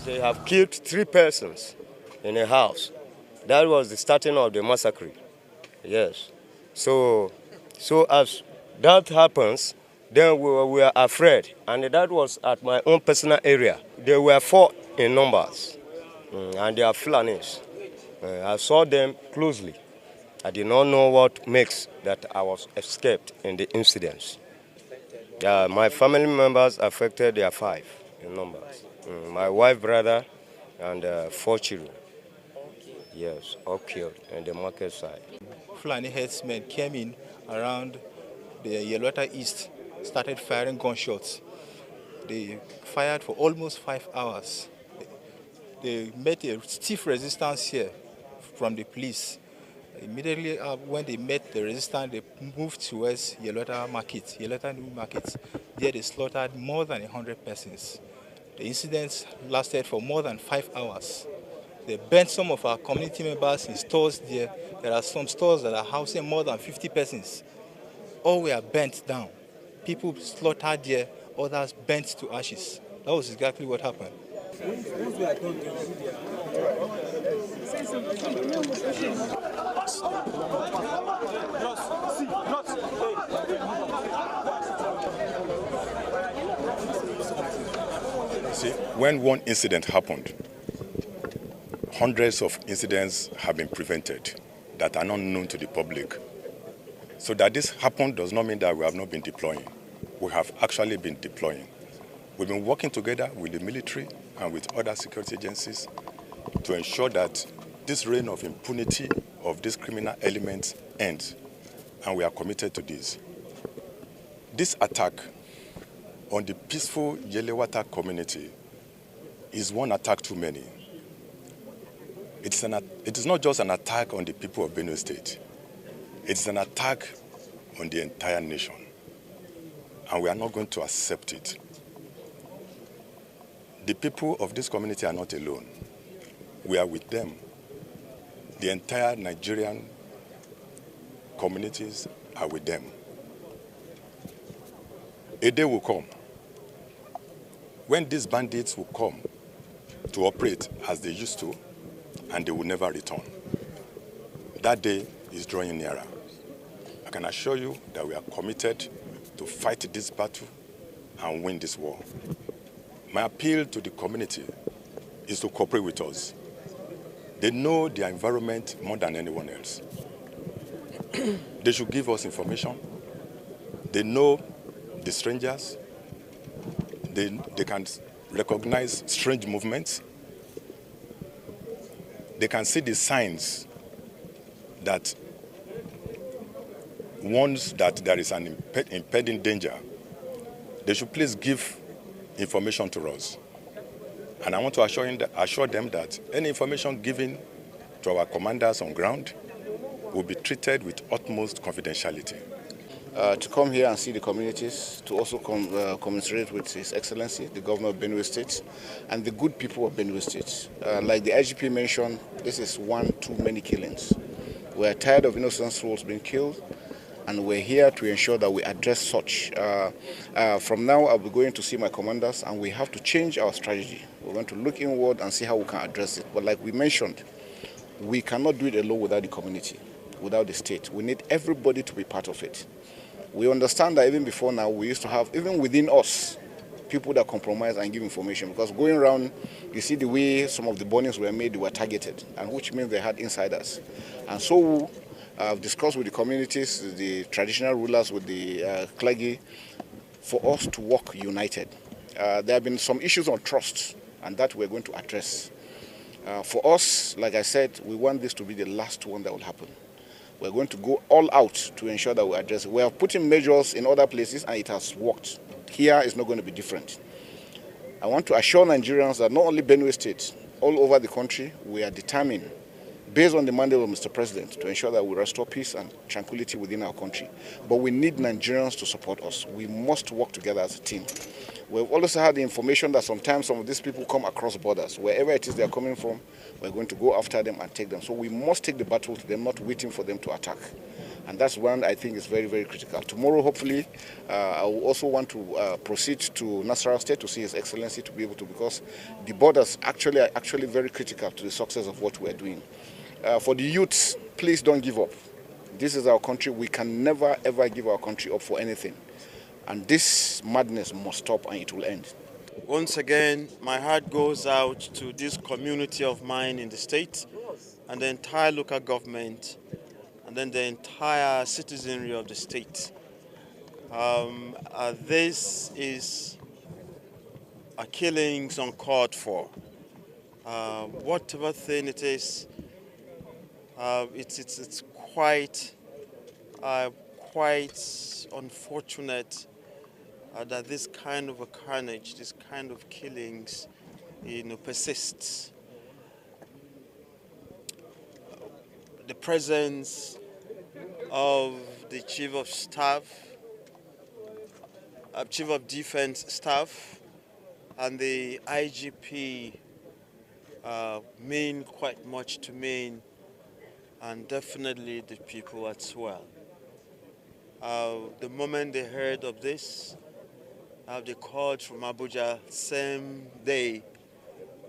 They have killed 3 persons in a house. That was the starting of the massacre. Yes. So as that happens, then we were afraid. And that was at my own personal area. They were 4 in numbers. And they are Fulanis. I saw them closely. I did not know what makes that I was escaped in the incidents. My family members affected, they are 5 in numbers. My wife, brother, and 4 children. Yes, all killed in the market side. Fulani herdsmen came in around the Yelwata East, started firing gunshots. They fired for almost 5 hours. They met a stiff resistance here from the police. Immediately when they met the resistance, they moved towards Yelwata Market, Yelwata New Market. There they slaughtered more than 100 persons. The incidents lasted for more than 5 hours. They burnt some of our community members in stores there. There are some stores that are housing more than 50 persons. All were burnt down. People slaughtered there, others burnt to ashes. That was exactly what happened. See, when one incident happened, hundreds of incidents have been prevented that are not known to the public. So that this happened does not mean that we have not been deploying. We have actually been deploying. We've been working together with the military and with other security agencies to ensure that this reign of impunity of these criminal elements ends, and we are committed to this. This attack on the peaceful Yelwata community is one attack too many. It is not just an attack on the people of Benue State. It's an attack on the entire nation, and we are not going to accept it. The people of this community are not alone. We are with them. The entire Nigerian communities are with them. A day will come when these bandits will come to operate as they used to, and they will never return. That day is drawing nearer. I can assure you that we are committed to fight this battle and win this war. My appeal to the community is to cooperate with us. They know their environment more than anyone else. They should give us information. They know the strangers. They can recognize strange movements. They can see the signs that warns that there is an impending danger. They should please give information to us. And I want to assure them that any information given to our commanders on ground will be treated with utmost confidentiality. To come here and see the communities, to also commiserate with His Excellency, the Governor of Benue State, and the good people of Benue State. Like the IGP mentioned, this is one too many killings. We are tired of innocent souls being killed, and we're here to ensure that we address such. From now, I'll be going to see my commanders, and we have to change our strategy. We're going to look inward and see how we can address it. But like we mentioned, we cannot do it alone without the community, without the state. We need everybody to be part of it. We understand that even before now, we used to have, even within us, people that compromise and give information. Because going around, you see the way some of the burnings were made, they were targeted, and which means they had insiders. And so I've discussed with the communities, the traditional rulers, with the clergy, for us to work united. There have been some issues on trust, and that we're going to address. For us, like I said, we want this to be the last one that will happen. We're going to go all out to ensure that we address it. We have put in measures in other places, and it has worked. Here is not going to be different. I want to assure Nigerians that not only Benue State, all over the country, we are determined, based on the mandate of Mr. President, to ensure that we restore peace and tranquility within our country. But we need Nigerians to support us. We must work together as a team. We've also had the information that sometimes some of these people come across borders. Wherever it is they're coming from, we're going to go after them and take them. So we must take the battle to them, not waiting for them to attack. And that's one I think is very, very critical. Tomorrow, hopefully, I will also want to proceed to Nasarawa State to see His Excellency to be able to, because the borders are actually very critical to the success of what we're doing. For the youths, please don't give up. This is our country. We can never, ever give our country up for anything. And this madness must stop and it will end. Once again, my heart goes out to this community of mine in the state and the entire local government and then the entire citizenry of the state. This is a killings uncalled for. Whatever thing it is, it's quite unfortunate that this kind of a carnage, this kind of killings, persists. The presence of the Chief of Staff, Chief of Defense Staff, and the IGP mean quite much to me, and definitely the people as well. The moment they heard of this, they called from Abuja same day,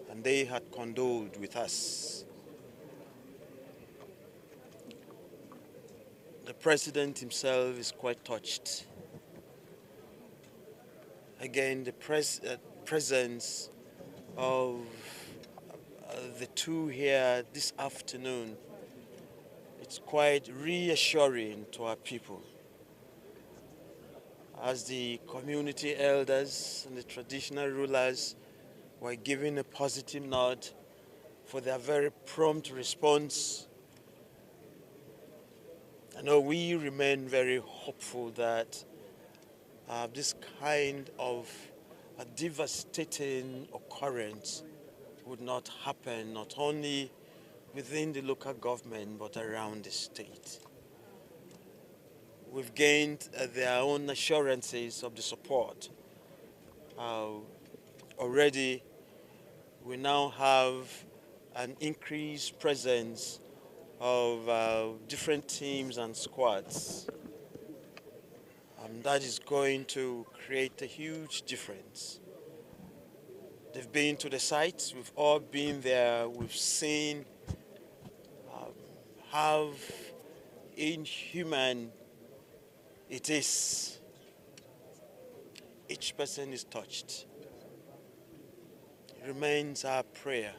and they had condoled with us. The president himself is quite touched. Again, the presence of the two here this afternoon, it's quite reassuring to our people. As the community elders and the traditional rulers were giving a positive nod for their very prompt response, I know we remain very hopeful that this kind of a devastating occurrence would not happen, not only within the local government, but around the state. We've gained their own assurances of the support. Already, we now have an increased presence of different teams and squads. That is going to create a huge difference. They've been to the sites, we've all been there, we've seen how inhuman it is. Each person is touched. It remains our prayer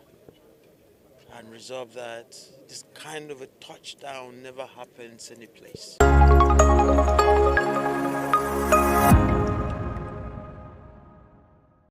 and resolve that this kind of a touchdown never happens any place.